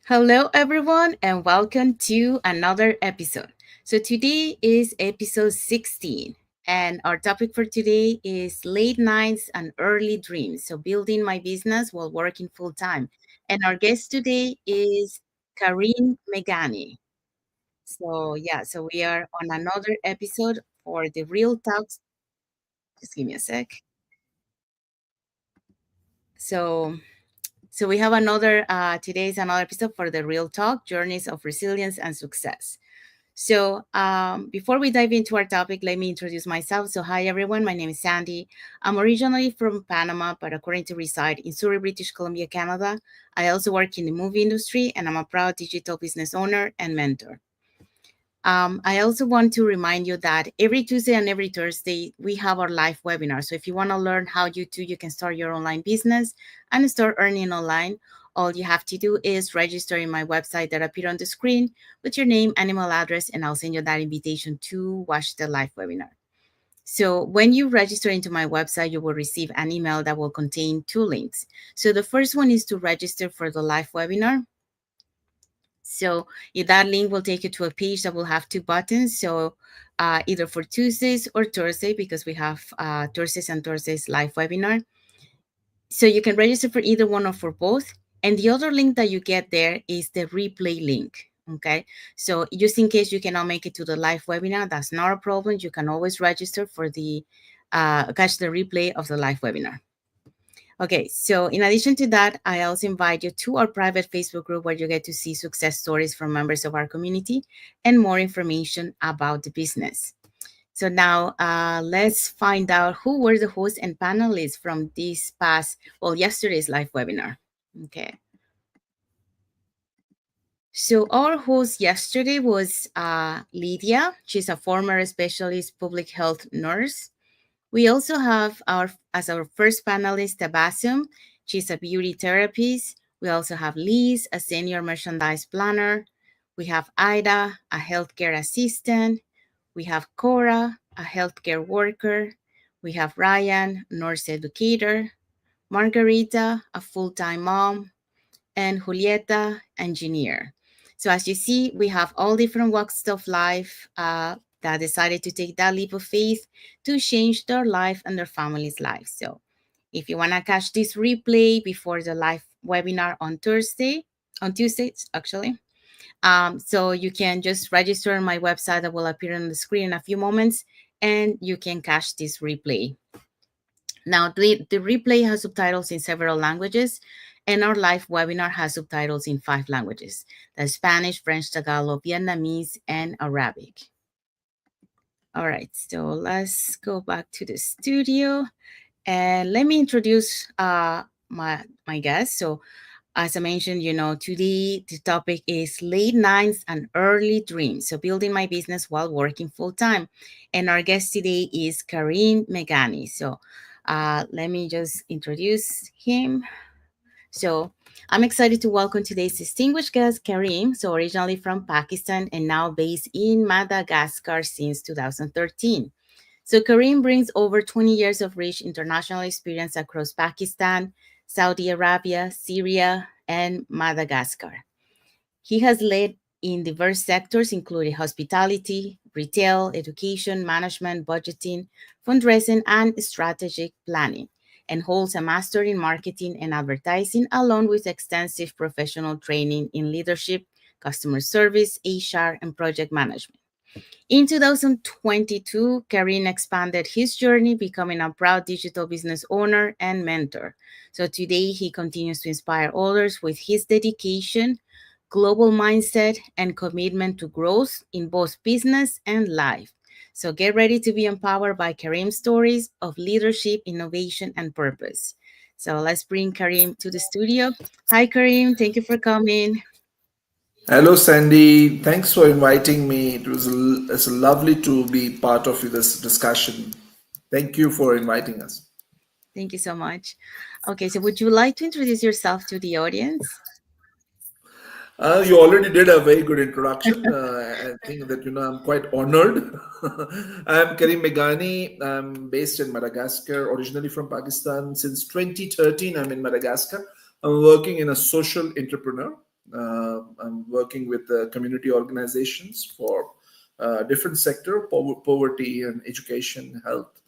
Hello, everyone, and welcome to another episode. So, today is episode 16, and our topic for today is late nights and early dreams. So, building my business while working full time. And our guest today is Karim Meghani. So we are on another episode for the Real Talks. Just give me a sec. So, so we have today is another episode for the Real Talk Journeys of Resilience and Success. Before we dive into our topic, let me introduce myself. So, hi everyone, my name is Sandy. I'm originally from Panama, but according to reside in Surrey, British Columbia, Canada. I also work in the movie industry, and I'm a proud digital business owner and mentor. I also want to remind you that every Tuesday and every Thursday, we have our live webinar. So if you want to learn how you can start your online business and start earning online, all you have to do is register in my website that appear on the screen with your name and email address, and I'll send you that invitation to watch the live webinar. So when you register into my website, you will receive an email that will contain two links. So the first one is to register for the live webinar. So that link will take you to a page that will have two buttons. So either for Tuesdays or Thursday, because we have Thursdays and Thursdays live webinar. So you can register for either one or for both. And the other link that you get there is the replay link. Okay. So just in case you cannot make it to the live webinar, that's not a problem. You can always register for catch the replay of the live webinar. Okay, so in addition to that, I also invite you to our private Facebook group where you get to see success stories from members of our community and more information about the business. So now let's find out who were the hosts and panelists from yesterday's live webinar. Okay. So our host yesterday was Lydia. She's a former specialist public health nurse. We also have as our first panelist, Tabassum. She's a beauty therapist. We also have Liz, a senior merchandise planner. We have Ida, a healthcare assistant. We have Cora, a healthcare worker. We have Ryan, nurse educator. Margarita, a full-time mom. And Julieta, engineer. So as you see, we have all different walks of life that decided to take that leap of faith to change their life and their family's life. So if you want to catch this replay before the live webinar on Tuesdays actually, so you can just register on my website that will appear on the screen in a few moments, and you can catch this replay. Now, the replay has subtitles in several languages, and our live webinar has subtitles in 5 languages: that's Spanish, French, Tagalog, Vietnamese, and Arabic. All right, so let's go back to the studio, and let me introduce my guest. So, as I mentioned, today the topic is late nights and early dreams. So, building my business while working full time. And our guest today is Karim Meghani. So, let me just introduce him. So, I'm excited to welcome today's distinguished guest, Karim. So, originally from Pakistan and now based in Madagascar since 2013. So Karim brings over 20 years of rich international experience across Pakistan, Saudi Arabia, Syria, and Madagascar. He has led in diverse sectors, including hospitality, retail, education, management, budgeting, fundraising, and strategic planning, and holds a master in marketing and advertising, along with extensive professional training in leadership, customer service, HR, and project management. In 2022, Karim expanded his journey, becoming a proud digital business owner and mentor. So today, he continues to inspire others with his dedication, global mindset, and commitment to growth in both business and life. So get ready to be empowered by Karim's stories of leadership, innovation, and purpose. So let's bring Karim to the studio. Hi, Karim. Thank you for coming. Hello, Sandy. Thanks for inviting me. It's lovely to be part of this discussion. Thank you for inviting us. Thank you so much. Okay, so would you like to introduce yourself to the audience? You already did a very good introduction. I think that I'm quite honored. I'm Karim Meghani. I'm based in Madagascar, originally from Pakistan. Since 2013, I'm in Madagascar. I'm working in a social entrepreneur. I'm working with community organizations for different sector, poverty and education, health,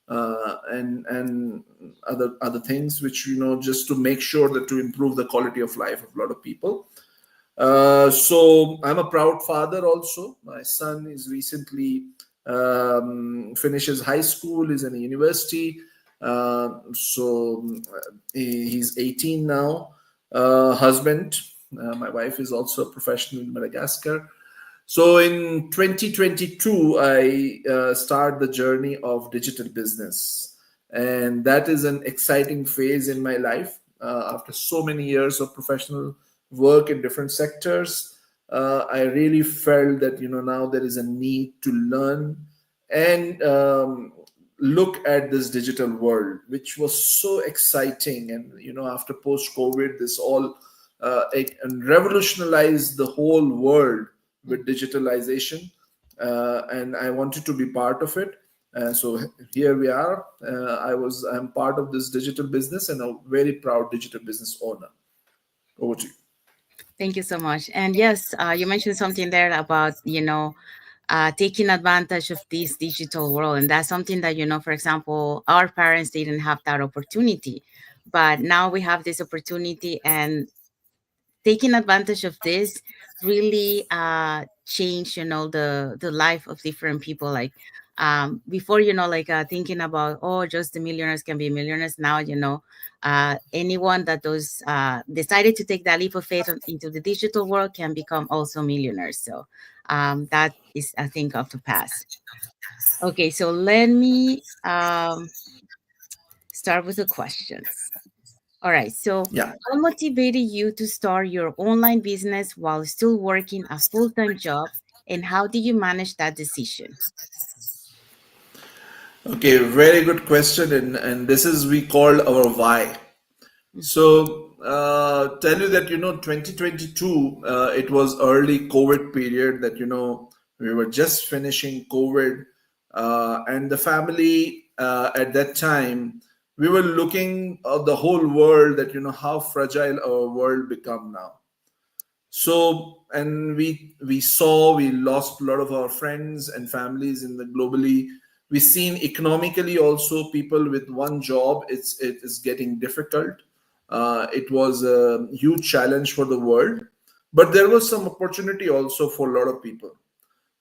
and other things, which just to make sure that to improve the quality of life of a lot of people. So I'm a proud father also. My son is recently finishes high school, is in a university. He's 18 now. Husband, my wife is also a professional in Madagascar. So in 2022, I start the journey of digital business, and that is an exciting phase in my life. After so many years of professional work in different sectors, I really felt that now there is a need to learn and look at this digital world, which was so exciting. And after post COVID, this all it revolutionized the whole world with digitalization, and I wanted to be part of it. So here we are. I'm part of this digital business and a very proud digital business owner. Over to you. Thank you so much. And yes, you mentioned something there about, taking advantage of this digital world. And that's something that, for example, our parents didn't have that opportunity. But now we have this opportunity, and taking advantage of this really change, the life of different people. Like, before, like, thinking about, oh, just the millionaires can be millionaires. Now, anyone that does decided to take that leap of faith into the digital world can become also millionaires. So that is a thing of the past. Okay, so let me start with the questions. All right. So, Yeah. what motivated you to start your online business while still working a full time job? And how did you manage that decision? Okay. Very good question, and this is we call our why. So tell you that 2022, it was early COVID period that we were just finishing COVID, and the family at that time we were looking at the whole world, that how fragile our world become now. So, and we saw we lost a lot of our friends and families in the globally. We seen economically also people with one job, it is getting difficult. It was a huge challenge for the world, but there was some opportunity also for a lot of people,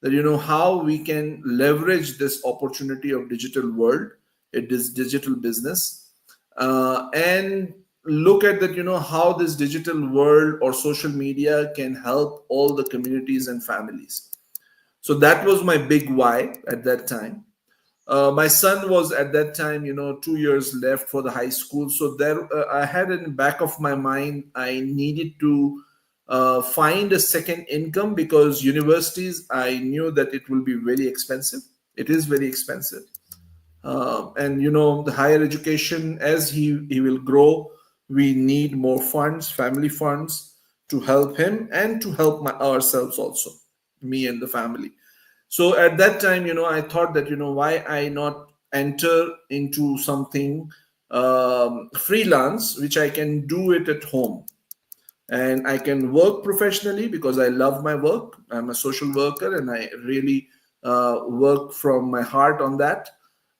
that how we can leverage this opportunity of digital world, it is digital business, and look at that, how this digital world or social media can help all the communities and families. So that was my big why at that time. My son was at that time 2 years left for the high school, so there I had in the back of my mind I needed to find a second income, because universities I knew that it will be very expensive. It is very expensive, and the higher education, as he will grow, we need more funds, family funds, to help him and to help ourselves also, me and the family. So at that time, I thought that why I not enter into something freelance, which I can do it at home, and I can work professionally because I love my work. I'm a social worker, and I really work from my heart on that.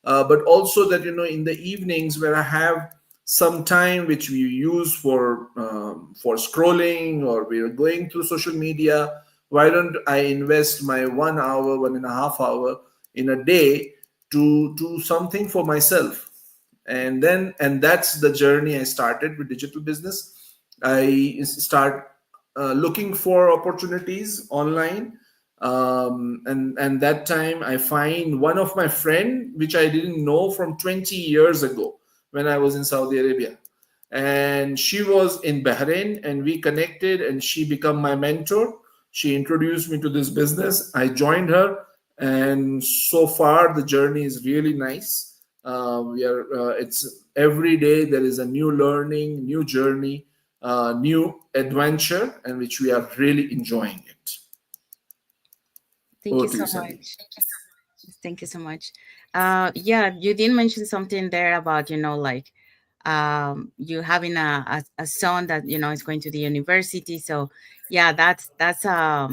But also that in the evenings where I have some time which we use for scrolling, or we are going through social media, why don't I invest my 1 hour, 1.5 hour in a day to do something for myself? And that's the journey I started with digital business. I start looking for opportunities online, and that time I find one of my friend which I didn't know from 20 years ago when I was in Saudi Arabia, and she was in Bahrain, and we connected, and she became my mentor. She introduced me to this business. I joined her, and so far the journey is really nice. We are It's every day there is a new learning, new journey, new adventure, and which we are really enjoying it. Thank you Over to so you, Sandy. much. Thank you so much. Yeah, you did mention something there about, like, you having a son that is going to the university. So yeah, that's a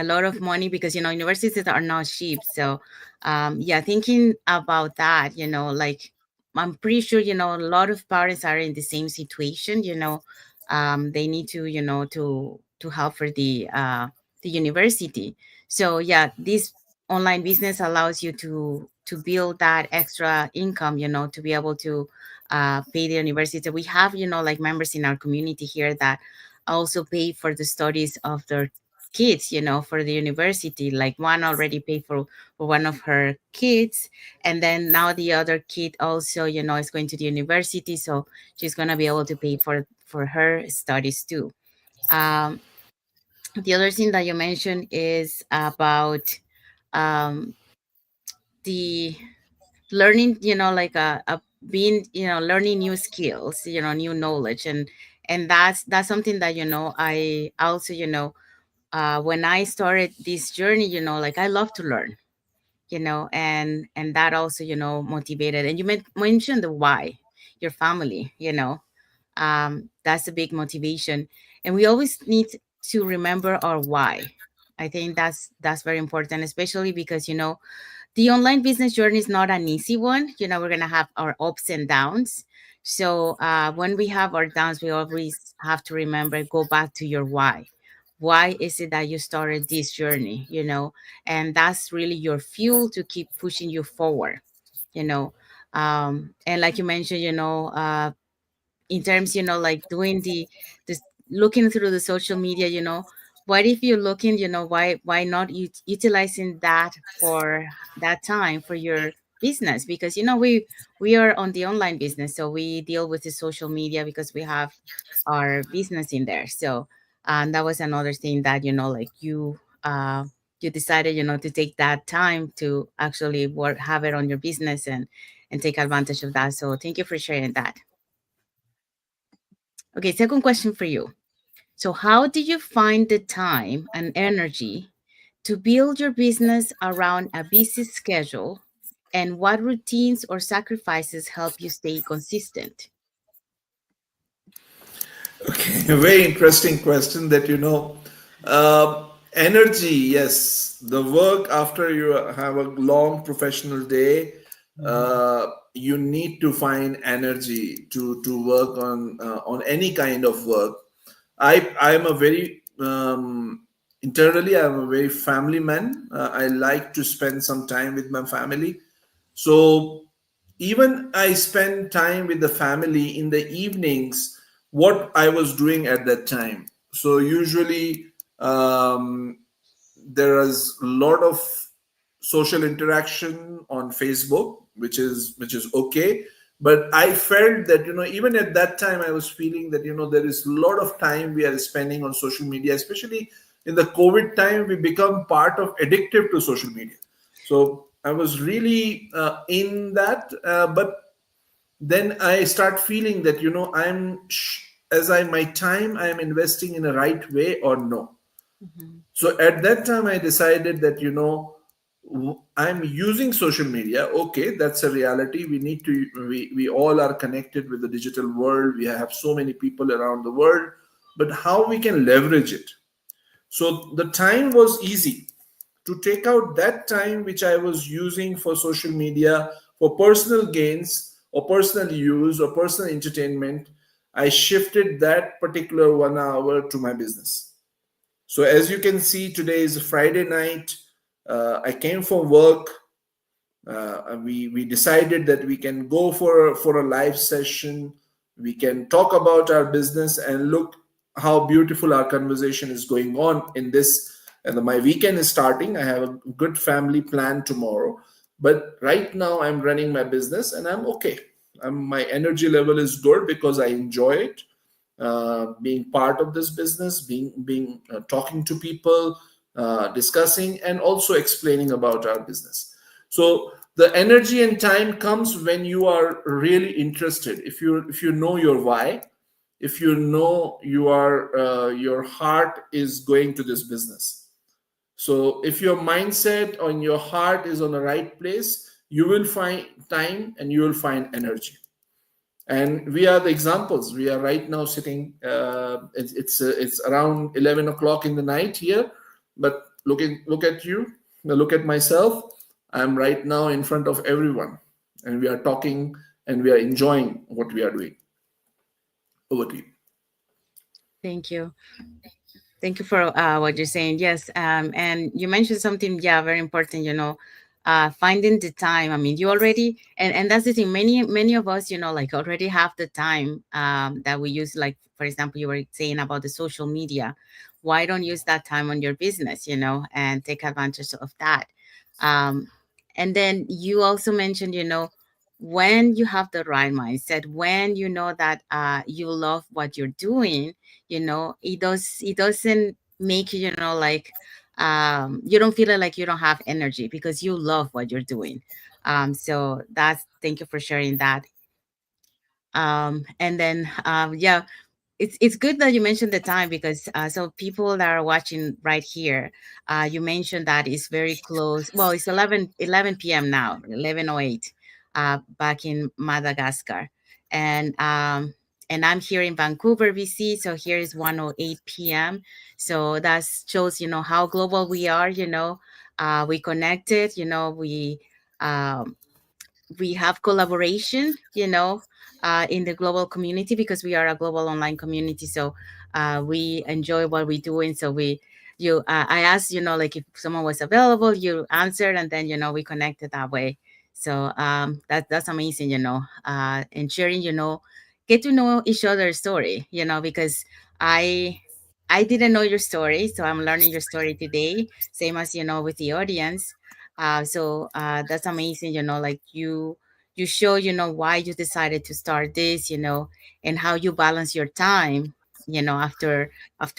lot of money, because universities are not cheap. So yeah, thinking about that, like, I'm pretty sure a lot of parents are in the same situation. They need to to help for the university. So yeah, this online business allows you to build that extra income, to be able to pay the university. We have like members in our community here that also pay for the studies of their kids, for the university. Like, one already paid for one of her kids, and then now the other kid also is going to the university, so she's going to be able to pay for her studies too. um the other thing that you mentioned is about um the learning, like a being, learning new skills, new knowledge. And that's something that I also, when I started this journey, like, I love to learn, and that also, motivated. And you mentioned the why, your family, that's a big motivation. And we always need to remember our why. I think that's very important, especially because, the online business journey is not an easy one. We're going to have our ups and downs. So when we have our downs, we always have to remember, go back to your why. Why is it that you started this journey? And that's really your fuel to keep pushing you forward. you know and like you mentioned, in terms, like doing this, looking through the social media, what if you're looking, why not utilizing that for that time for your business? Because we are on the online business, so we deal with the social media because we have our business in there. So that was another thing that, like, you decided, to take that time to actually work, have it on your business, and take advantage of that. So thank you for sharing that. Okay, second question for you. So, how did you find the time and energy to build your business around a busy schedule? And what routines or sacrifices help you stay consistent? Okay, a very interesting question that energy, yes, the work after you have a long professional day, you need to find energy to work on any kind of work. I'm a very internally I'm a very family man. I like to spend some time with my family. So even I spend time with the family in the evenings, what I was doing at that time. So usually there is a lot of social interaction on Facebook, which is okay. But I felt that even at that time I was feeling that there is a lot of time we are spending on social media, especially in the COVID time. We become part of addictive to social media. So I was really in that, but then I start feeling that as I my time I am investing in the right way or no. Mhm. So at that time, I decided that, I'm using social media. Okay, that's a reality. We all are connected with the digital world. We have so many people around the world, but how we can leverage it. So the time was easy to take out that time which I was using for social media for personal gains or personal use or personal entertainment. I shifted that particular 1 hour to my business. So as you can see, today is a Friday night. I came from work. We decided that we can go for a live session. We can talk about our business and look how beautiful our conversation is going on in this. And my weekend is starting. I have a good family plan tomorrow. But right now, I'm running my business and I'm okay. My energy level is good because I enjoy it, being part of this business, being talking to people, discussing, and also explaining about our business. So the energy and time comes when you are really interested. If you know your why, if you know your heart is going to this business. So if your mindset and your heart is on the right place, you will find time and you will find energy. And we are the examples. We are right now sitting. It's around 11 o'clock in the night here, but look at you, look at myself. I'm right now in front of everyone, and we are talking and we are enjoying what we are doing. Over to you. Thank you. Thank you for what you're saying. Yes, and you mentioned something, yeah, very important. Finding the time. I mean, you already, and that's the thing. Many of us, like already have the time that we use. Like for example, you were saying about the social media. Why don't use that time on your business? And take advantage of that. Um, and then you also mentioned, when you have the right mindset, when you know that you love what you're doing, it doesn't make you, like you don't feel it like you don't have energy because you love what you're doing. So that's thank you for sharing that. And then yeah, it's good that you mentioned the time because so people that are watching right here, you mentioned that it's very close. Well, it's 11 p.m. now, 11:08, back in Madagascar, and I'm here in Vancouver, BC. So here is 1:08 p.m. So that shows how global we are. We connected. We have collaboration, in the global community because we are a global online community. So we enjoy what we're doing. So I asked, like if someone was available, you answered, and then we connected that way. So that's amazing, and sharing, get to know each other's story, because I I didn't know your story, so I'm learning your story today. Same as with the audience. So that's amazing, like you show, why you decided to start this, and how you balance your time, after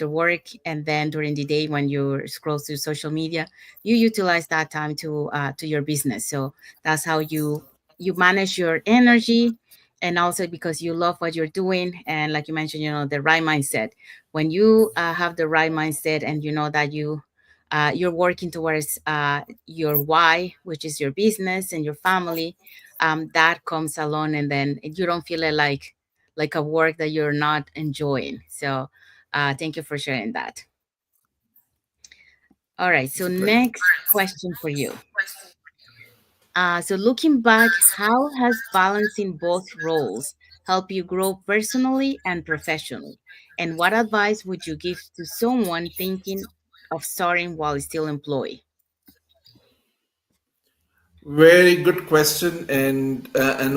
work, and then during the day when you scroll through social media, you utilize that time to your business. So that's how you manage your energy, and also because you love what you're doing, and like you mentioned, the right mindset. When you have the right mindset, and you know that you're working towards your why, which is your business and your family, that comes along, and then you don't feel it like a work that you're not enjoying. So thank you for sharing that. All right, It's so a pleasure. next question for you. So looking back, how has balancing both roles helped you grow personally and professionally? And what advice would you give to someone thinking of starting while still employed? Very good question, and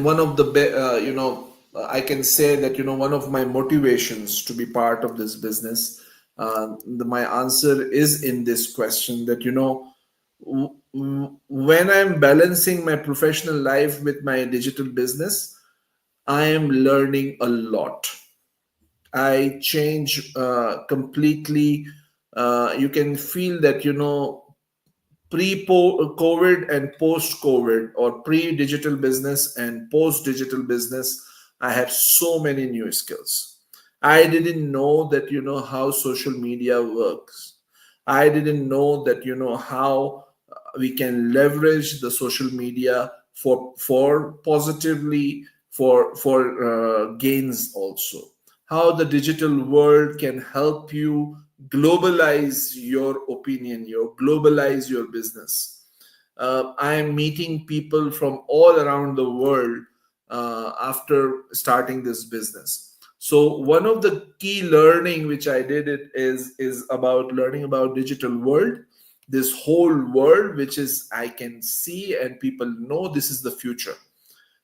one of the I can say that one of my motivations to be part of this business. My answer is in this question that when I'm balancing my professional life with my digital business, I am learning a lot. I change completely. You can feel that pre-COVID and post-COVID, or pre-digital business and post-digital business, I have so many new skills. I didn't know that how social media works. I didn't know that how we can leverage the social media for positively, for gains also. How the digital world can help you globalize your opinion, globalize your business. I am meeting people from all around the world after starting this business. So one of the key learning which I did it is about learning about digital world, this whole world which is I can see and people know this is the future.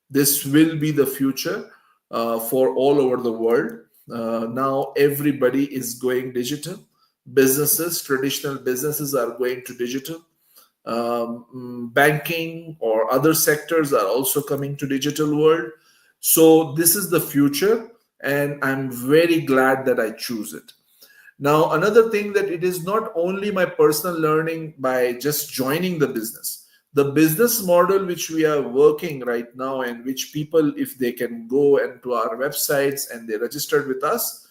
This will be the future for all over the world. Now everybody is going digital. Businesses, traditional businesses, are going to digital. Banking or other sectors are also coming to digital world. So this is the future, and I'm very glad that I choose it. Now, another thing, that it is not only my personal learning by just joining the business. The business model which we are working right now, and which people, if they can go into our websites and they registered with us,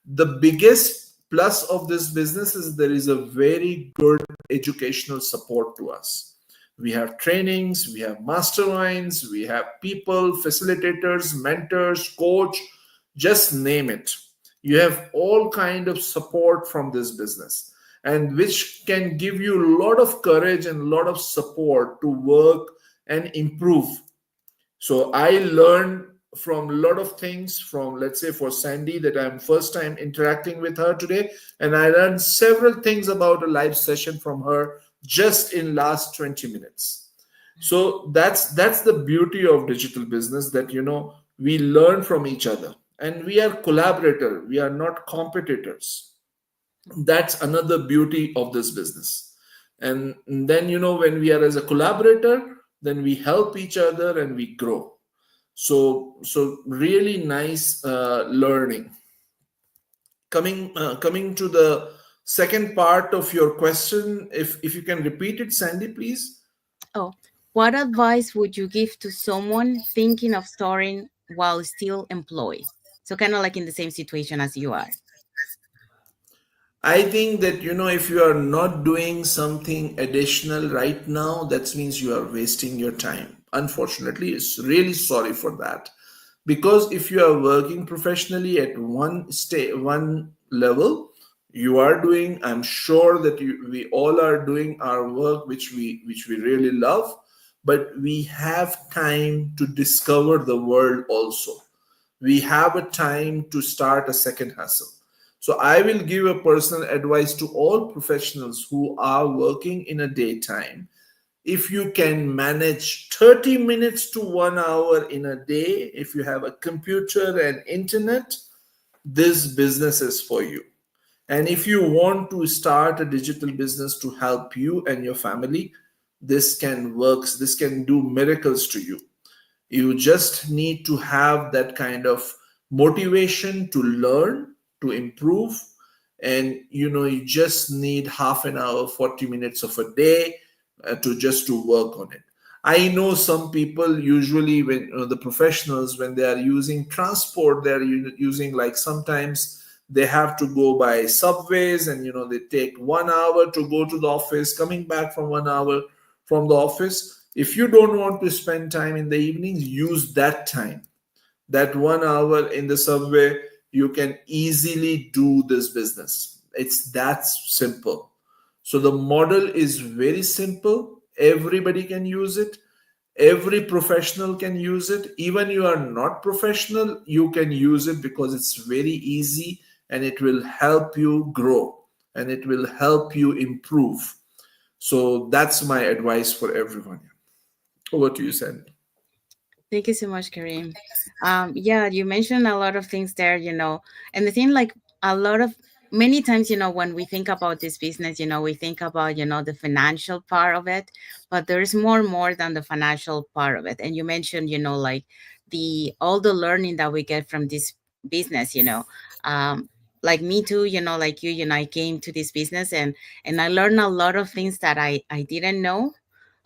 the biggest plus of this business is there is a very good educational support to us. We have trainings, we have masterminds, we have people, facilitators, mentors, coach, just name it. You have all kind of support from this business, and which can give you a lot of courage and a lot of support to work and improve. So I learned from a lot of things from, let's say, for Sandy, that I'm first time interacting with her today, and I learned several things about a live session from her just in last 20 minutes. So that's the beauty of digital business, that we learn from each other, and we are collaborator, we are not competitors. That's another beauty of this business. And then when we are as a collaborator, then we help each other and we grow. So really nice learning. Coming to the second part of your question, if you can repeat it, Sandy, please. Oh, what advice would you give to someone thinking of starting while still employed? So kind of like in the same situation as you are. I think that if you are not doing something additional right now, that means you are wasting your time. Unfortunately, it's really sorry for that. Because if you are working professionally at one level, you are doing, I'm sure that we all are doing our work which we really love, but we have time to discover the world also. We have a time to start a second hustle. So I will give a personal advice to all professionals who are working in a daytime. If you can manage 30 minutes to 1 hour in a day, if you have a computer and internet, this business is for you. And if you want to start a digital business to help you and your family, this can work, this can do miracles to you. You just need to have that kind of motivation to learn, to improve. And you just need half an hour, 40 minutes of a day to work on it. I know some people, usually when the professionals, when they are using transport, they're using, like, sometimes they have to go by subways, and they take 1 hour to go to the office, coming back from 1 hour from the office. If you don't want to spend time in the evenings, use that time, that 1 hour in the subway. You can easily do this business. It's that simple. So the model is very simple. Everybody can use it. Every professional can use it. Even you are not professional, you can use it, because it's very easy, and it will help you grow, and it will help you improve. So that's my advice for everyone. Over to you, Sandy. Thank you so much, Karim. Yeah, you mentioned a lot of things there, and the thing, like, a lot of many times, when we think about this business, we think about, the financial part of it, but there's more than the financial part of it. And you mentioned, like the all the learning that we get from this business, um, like me too, like you, I came to this business, and I learned a lot of things that I didn't know.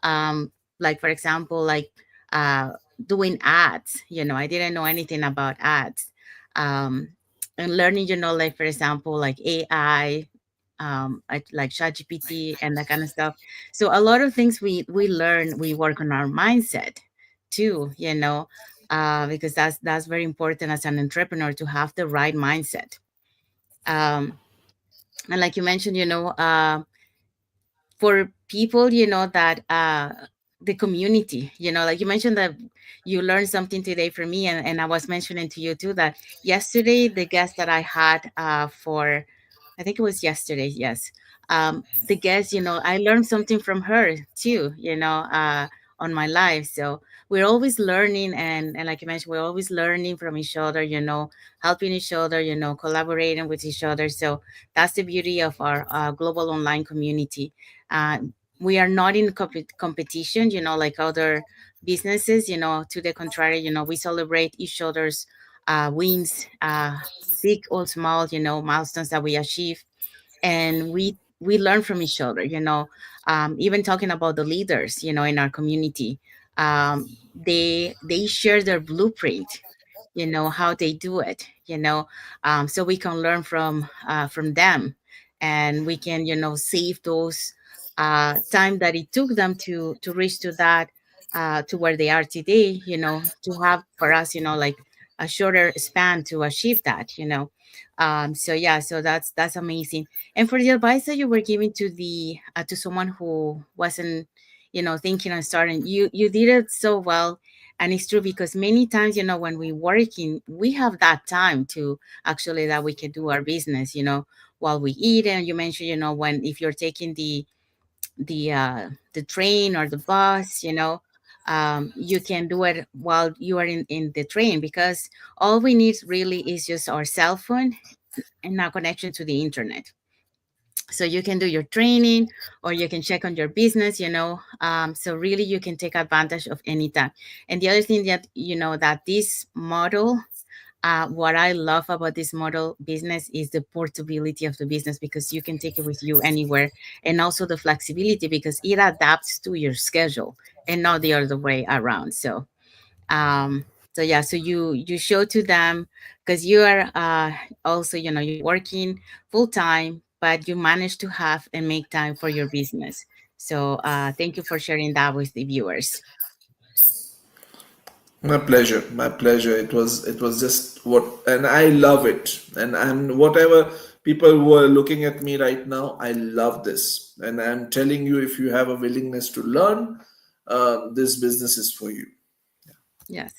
Like, for example, like, uh doing ads. I didn't know anything about ads. um and learning, like, for example, like AI, like ChatGPT and that kind of stuff. So a lot of things we learn, we work on our mindset too, because that's very important as an entrepreneur, to have the right mindset. um and like you mentioned, for people, that the community, like you mentioned that you learned something today from me, and I was mentioning to you too that yesterday the guest that I had, for, I think it was yesterday, yes. The guest, I learned something from her too, on my life. So we're always learning, and like you mentioned, we're always learning from each other, helping each other, collaborating with each other. So that's the beauty of our global online community. Uh, we are not in competition, like other businesses, to the contrary, we celebrate each other's wins, big or small, milestones that we achieve, and we learn from each other, even talking about the leaders, in our community. They share their blueprint, how they do it, so we can learn from them, and we can, save those time that it took them to reach to that, to where they are today, to have for us, like a shorter span to achieve that, so yeah, so that's amazing. And for the advice that you were giving to someone who wasn't, thinking on starting, you did it so well. And it's true, because many times, when we working, we have that time to actually that we can do our business, while we eat. And you mentioned, when if you're taking the train or the bus, you can do it while you are in the train, because all we need really is just our cell phone and a connection to the internet. So you can do your training, or you can check on your business, so really you can take advantage of any time. And the other thing that, that this model, what I love about this model business is the portability of the business, because you can take it with you anywhere. And also the flexibility, because it adapts to your schedule and not the other way around. Um, so yeah, so you show to them, because you are also, you're working full time, but you manage to have and make time for your business. So thank you for sharing that with the viewers. My pleasure, my pleasure. It was just what, and I love it. And whatever people who are looking at me right now, I love this. And I'm telling you, if you have a willingness to learn, this business is for you. Yes.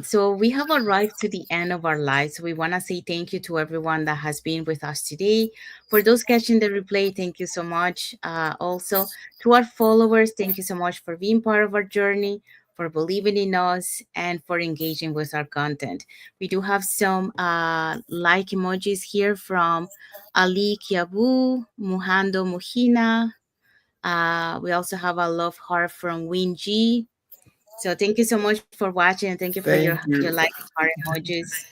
So we have arrived to the end of our lives. We want to say thank you to everyone that has been with us today. For those catching the replay, thank you so much. Also, to our followers, thank you so much for being part of our journey, for believing in us, and for engaging with our content. We do have some like emojis here from Ali Kiabu, Muhando Muhina. We also have a love heart from Winji. So thank you so much for watching, and thank you for Thank your you. like heart emojis.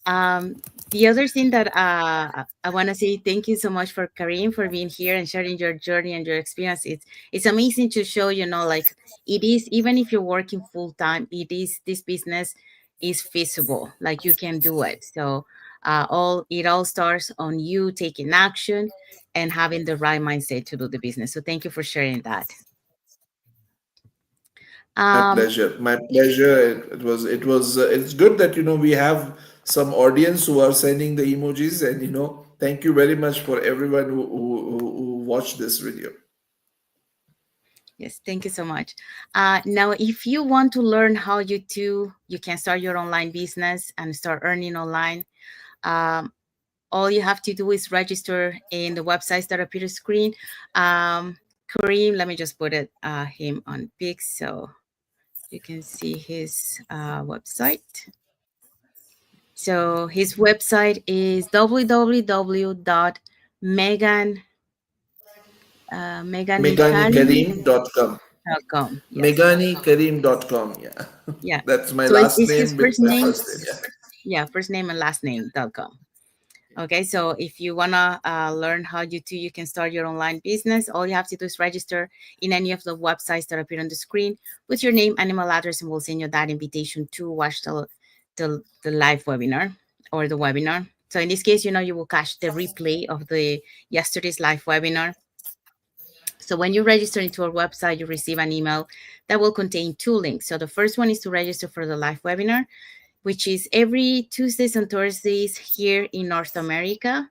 Um, the other thing that I want to say thank you so much for Karim for being here and sharing your journey and your experience. It's amazing to show, like it is, even if you're working full time, it is, this business is feasible. Like you can do it. So all starts on you taking action and having the right mindset to do the business. So thank you for sharing that. My Um, pleasure. My pleasure. It's good that we have some audience who are sending the emojis, and thank you very much for everyone who watched this video. Yes, thank you so much. Now, if you want to learn how you can start your online business and start earning online, um, all you have to do is register in the websites that appear on screen. Kareem, let me just put him on pics so you can see his website. So his website is www.megan meganikarim.com. MeghaniKarim.com. Yes, MeghaniKarim.com. Yeah. yeah. That's my So it's, last it's his name with first my name. first name. Yeah. Yeah, first name and last name.com. Okay, so if you wanna learn how you can start your online business, all you have to do is register in any of the websites that appear on the screen with your name and email address, and we'll send you that invitation to watch the live webinar or the webinar. So in this case, you will catch the replay of the yesterday's live webinar. So when you register into our website, you receive an email that will contain two links. So the first one is to register for the live webinar, which is every Tuesdays and Thursdays here in North America.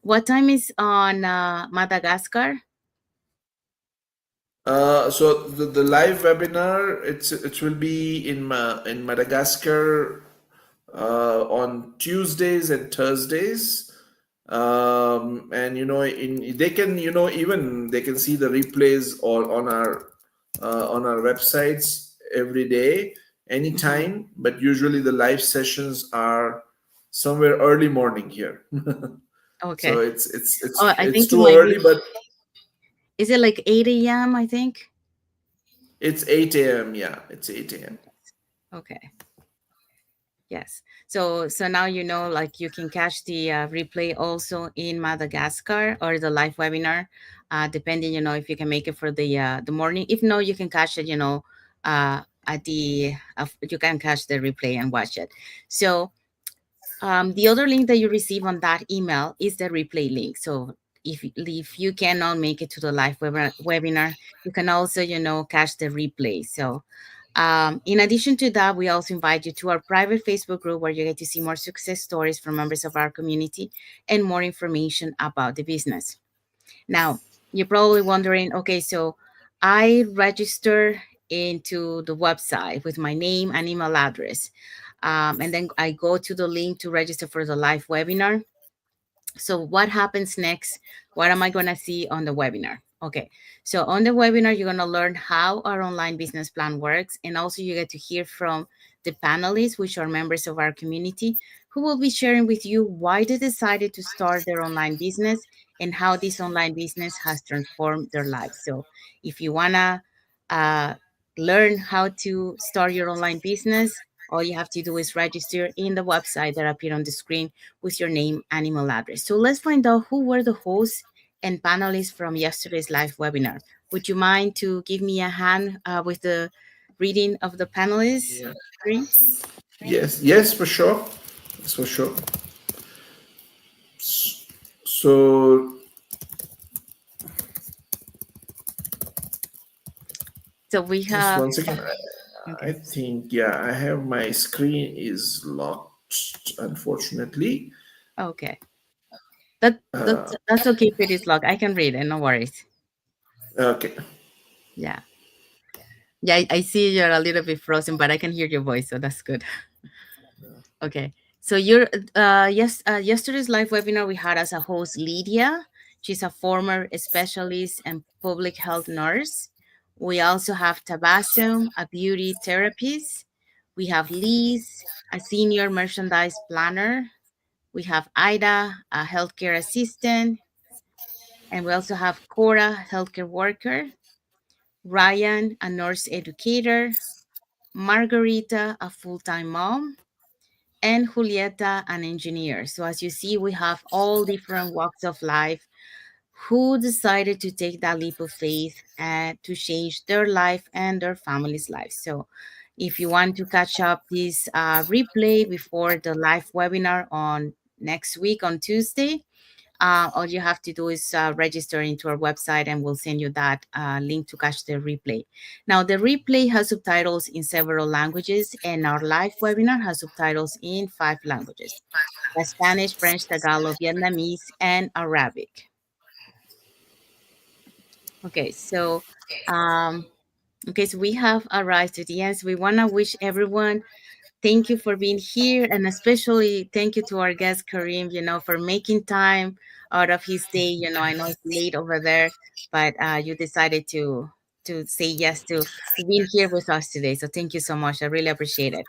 What time is on Madagascar? So the live webinar, it will be in Madagascar on Tuesdays and Thursdays. And in they can even they can see the replays or on our websites every day, Mhm. anytime. But usually the live sessions are somewhere early morning here. So Okay. it's it's Oh, I it's think it too might early, be. but Is it like 8 a.m.? I think. it's 8 a.m. Yeah, it's 8 a.m. Okay. Yes. So now like you can catch the replay also in Madagascar or the live webinar, depending if you can make it for the morning. If no, you can catch it at you can catch the replay and watch it. So the other link that you receive on that email is the replay link. So if you cannot make it to the live webinar, you can also, catch the replay. So in addition to that, we also invite you to our private Facebook group where you get to see more success stories from members of our community and more information about the business. Now, you're probably wondering, okay, so I register into the website with my name and email address. And then I go to the link to register for the live webinar. So what happens next? What am I going to see on the webinar? Okay, so on the webinar, you're going to learn how our online business plan works. And also you get to hear from the panelists, which are members of our community, who will be sharing with you why they decided to start their online business and how this online business has transformed their lives. So if you want to uh, learn how to start your online business, all you have to do is register in the website that appear on the screen with your name and email address. So let's find out who were the hosts and panelists from yesterday's live webinar. Would you mind to give me a hand with the reading of the panelists, Yeah. Karim? Yes, yes, for sure. Yes, for sure. So So we just have, one second. I okay, think, yeah, I have my screen is locked, unfortunately. okay. That's okay if it is locked. I can read it, no worries. Okay. Yeah. Yeah, I see you're a little bit frozen, but I can hear your voice, so that's good. Okay. So yesterday's live webinar we had as a host Lydia. She's a former specialist and public health nurse. We also have Tabasum, a beauty therapist. We have Liz, a senior merchandise planner. We have Ida, a healthcare assistant, and we also have Cora, healthcare worker. Ryan, a nurse educator. Margarita, a full-time mom, and Julieta, an engineer. So as you see, we have all different walks of life who decided to take that leap of faith and to change their life and their family's life. So if you want to catch up this replay before the live webinar on next week on Tuesday, all you have to do is register into our website and we'll send you that link to catch the replay. Now, the replay has subtitles in several languages, and our live webinar has subtitles in 5 languages: Spanish, French, Tagalog, Vietnamese, and Arabic. Okay, so um, so we have arrived to the end. So we want to wish everyone thank you for being here, and especially thank you to our guest Karim, for making time out of his day. I know it's late over there, but you decided to say yes to being here with us today. So thank you so much. I really appreciate it.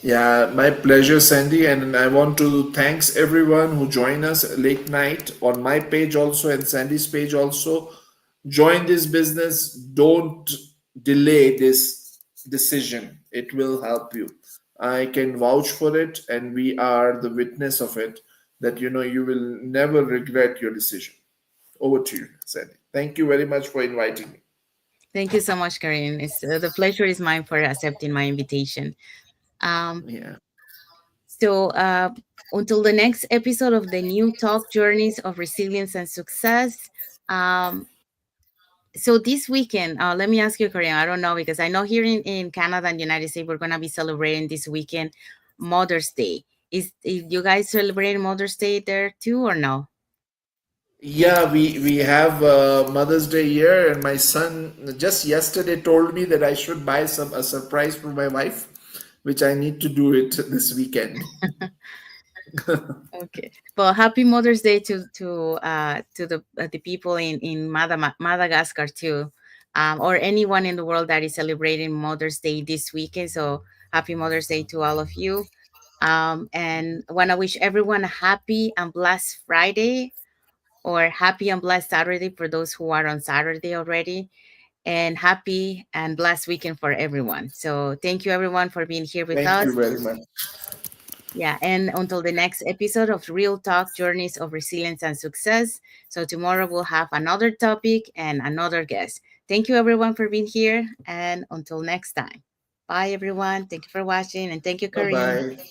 Yeah, my pleasure, Sandy. And I want to thanks everyone who joined us late night on my page also and Sandy's page also. Join this business. Don't delay this decision. It will help you. I can vouch for it, and we are the witness of it. That you will never regret your decision. Over to you, Sandy. Thank you very much for inviting me. Thank you so much, Karim. The pleasure is mine for accepting my invitation. Um, Yeah. so until the next episode of the New Talk Journeys of Resilience and Success. Um, So this weekend, let me ask you, Karim. I don't know because I know here in Canada and United States we're gonna be celebrating this weekend Mother's Day. Is you guys celebrating Mother's Day there too or no? Yeah, we have Mother's Day here, and my son just yesterday told me that I should buy some a surprise for my wife, which I need to do it this weekend. Okay. Well, happy Mother's Day to the people in Madagascar too, or anyone in the world that is celebrating Mother's Day this weekend. So happy Mother's Day to all of you. And want to wish everyone a happy and blessed Friday, or happy and blessed Saturday for those who are on Saturday already, and happy and blessed weekend for everyone. So thank you everyone for being here with Thank you us. very much. Yeah, and until the next episode of Real Talk Journeys of Resilience and Success. So tomorrow we'll have another topic and another guest. Thank you everyone for being here, and until next time. Bye everyone. Thank you for watching, and thank you, Bye Kareem. bye.